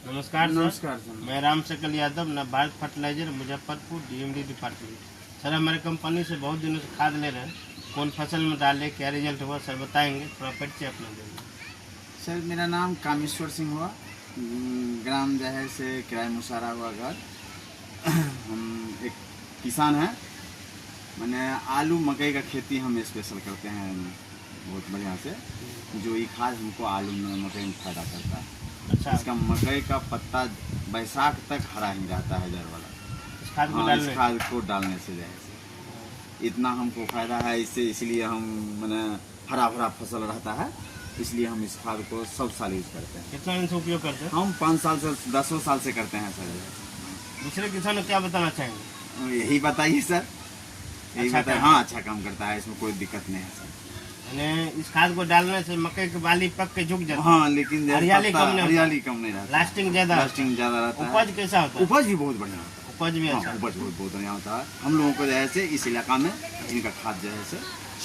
नमस्कार नमस्कार सर, मैं Ram Sakal Yadav, Bharat fertilizer Muzaffarpur, DMD department. Sir, हमारे कंपनी से बहुत दिनों से खाद ले रहे हैं, कौन फसल में डाले, क्या रिजल्ट हुआ सर बताएंगे, थोड़ा परिचय अपना देंगे। सर, मेरा नाम कामेश्वर सिंह हुआ, ग्राम जहर से किराए मुशारा हुआ घर। हम एक किसान हैं, मैंने आलू मकई का खेती हम स्पेशल करते हैं बहुत बढ़िया से। जो ये खाद हमको आलू में मकई में फायदा करता है। अच्छा, इसका मकई का पत्ता बैसाख तक हरा ही रहता है जड़ वाला। इस खाद को इस खाद को डालने से जैसे इतना हमको फायदा है इससे, इसलिए हम मैंने हरा भरा फसल रहता है, इसलिए हम इस खाद को सब साल यूज करते हैं। कितना दिन से उपयोग करते हैं? हम 5 साल से 10 साल से करते हैं सर। दूसरे किसानों को क्या बताना चाहेंगे? यही बताइए सर, यही अच्छा बताइए। हाँ, अच्छा काम करता है, इसमें कोई दिक्कत नहीं है सर। इस खाद को डालने से मकई की बाली पक के झुक जाती है। हाँ, लेकिन हरियाली कम नहीं रहता, लास्टिंग ज्यादा रहता है। उपज कैसा होता है? उपज भी बहुत बढ़िया होता है। उपज भी अच्छा, उपज बहुत बढ़िया होता है। हम लोगों को जैसे इस इलाका में इनका खाद जो है से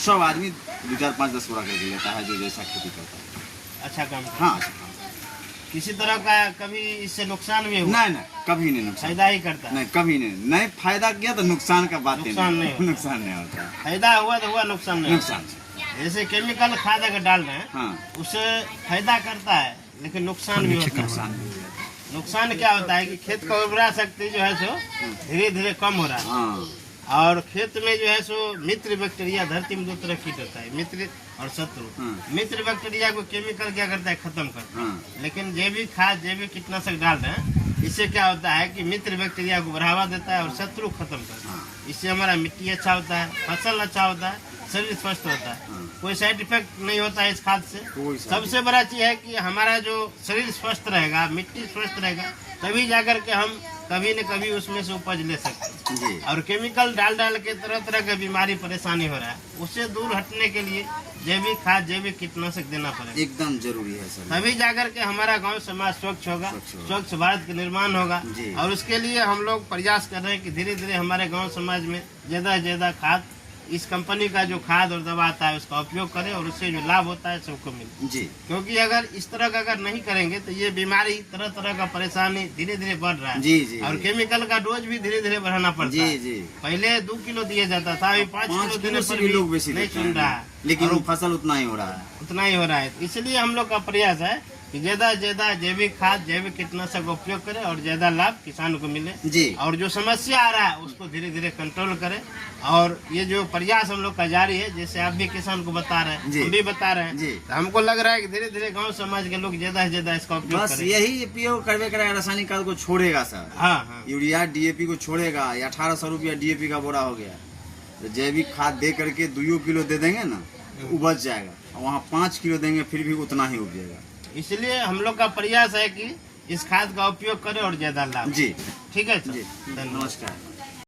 सब आदमी 2, 4, 5, 10 बोरा करके लेता है, जो जैसा खेती करता है। अच्छा काम। हाँ, अच्छा काम। किसी तरह का कभी इससे नुकसान भी हुआ? नहीं, कभी नहीं नुकसान। फायदा ही करता है? नहीं, कभी नहीं फायदा किया तो नुकसान का बात नुकसान नहीं होता। नुकसान नहीं होता। फायदा हुआ तो हुआ, नुकसान नहीं। नुकसान जैसे केमिकल खाद अगर डाल रहे हैं, हाँ, उससे फायदा करता है लेकिन नुकसान भी होता है। नुकसान क्या होता है कि खेत का उर्वरा शक्ति जो है सो धीरे धीरे कम हो रहा है। हाँ, और खेत में जो है सो मित्र बैक्टीरिया, धरती में 2 तरह कीट होता है, मित्र और शत्रु। मित्र बैक्टीरिया को केमिकल क्या करता है, खत्म करता है। लेकिन जैविक खाद, जैविक कीटनाशक डाल रहे हैं, इससे क्या होता है कि मित्र बैक्टीरिया को बढ़ावा देता है और शत्रु खत्म करता है। इससे हमारा मिट्टी अच्छा होता है, फसल अच्छा होता है, शरीर स्वस्थ होता है। कोई साइड इफेक्ट नहीं होता है इस खाद से। सबसे बड़ा चीज है कि हमारा जो शरीर स्वस्थ रहेगा, मिट्टी स्वस्थ रहेगा, तभी जाकर के हम कभी न कभी उसमें से उपज ले सकते हैं। और केमिकल डाल के तरह तरह की बीमारी परेशानी हो रहा है, उससे दूर हटने के लिए जैविक खाद, जैविक कीटनाशक देना पड़ेगा, एकदम जरूरी है सर। तभी जाकर के हमारा गांव समाज स्वच्छ होगा, स्वच्छ भारत का निर्माण होगा। और उसके लिए हम लोग प्रयास कर रहे हैं कि धीरे धीरे हमारे गांव समाज में ज्यादा से ज्यादा खाद, इस कंपनी का जो खाद और दवा आता है उसका उपयोग करें और उससे जो लाभ होता है सबको मिले जी। क्योंकि अगर इस तरह का अगर नहीं करेंगे तो ये बीमारी, तरह तरह का परेशानी धीरे धीरे बढ़ रहा है जी। और केमिकल का डोज भी धीरे धीरे बढ़ाना पड़ता है जी। पहले 2 किलो दिया जाता था, अभी 5 किलो देने पर भी लोग नहीं सुन रहा है, लेकिन फसल उतना ही हो रहा है। इसलिए हम लोग का प्रयास है कि ज्यादा से ज्यादा जैविक खाद, जैविक कीटनाशक का उपयोग करें और ज्यादा लाभ किसान को मिले जी। और जो समस्या आ रहा है उसको धीरे धीरे कंट्रोल करें। और ये जो प्रयास हम लोग का जारी है, जैसे आप भी किसान को बता रहे हैं, हम भी बता रहे हैं, तो हमको लग रहा है कि धीरे धीरे गांव समाज के लोग ज्यादा से ज्यादा इसका उपयोग करें। यही उपयोग करवे करेगा, रासायनिक खाद को छोड़ेगा सर। हाँ, यूरिया, DAP को छोड़ेगा। 1800 रुपया DAP का बोरा हो गया, तो जैविक खाद दे करके 2 किलो दे देंगे ना, उपज जाएगा। वहाँ 5 किलो देंगे फिर भी उतना ही उपजेगा। इसलिए हम लोग का प्रयास है कि इस खाद का उपयोग करें और ज्यादा लाभ जी। ठीक है सर, नमस्कार।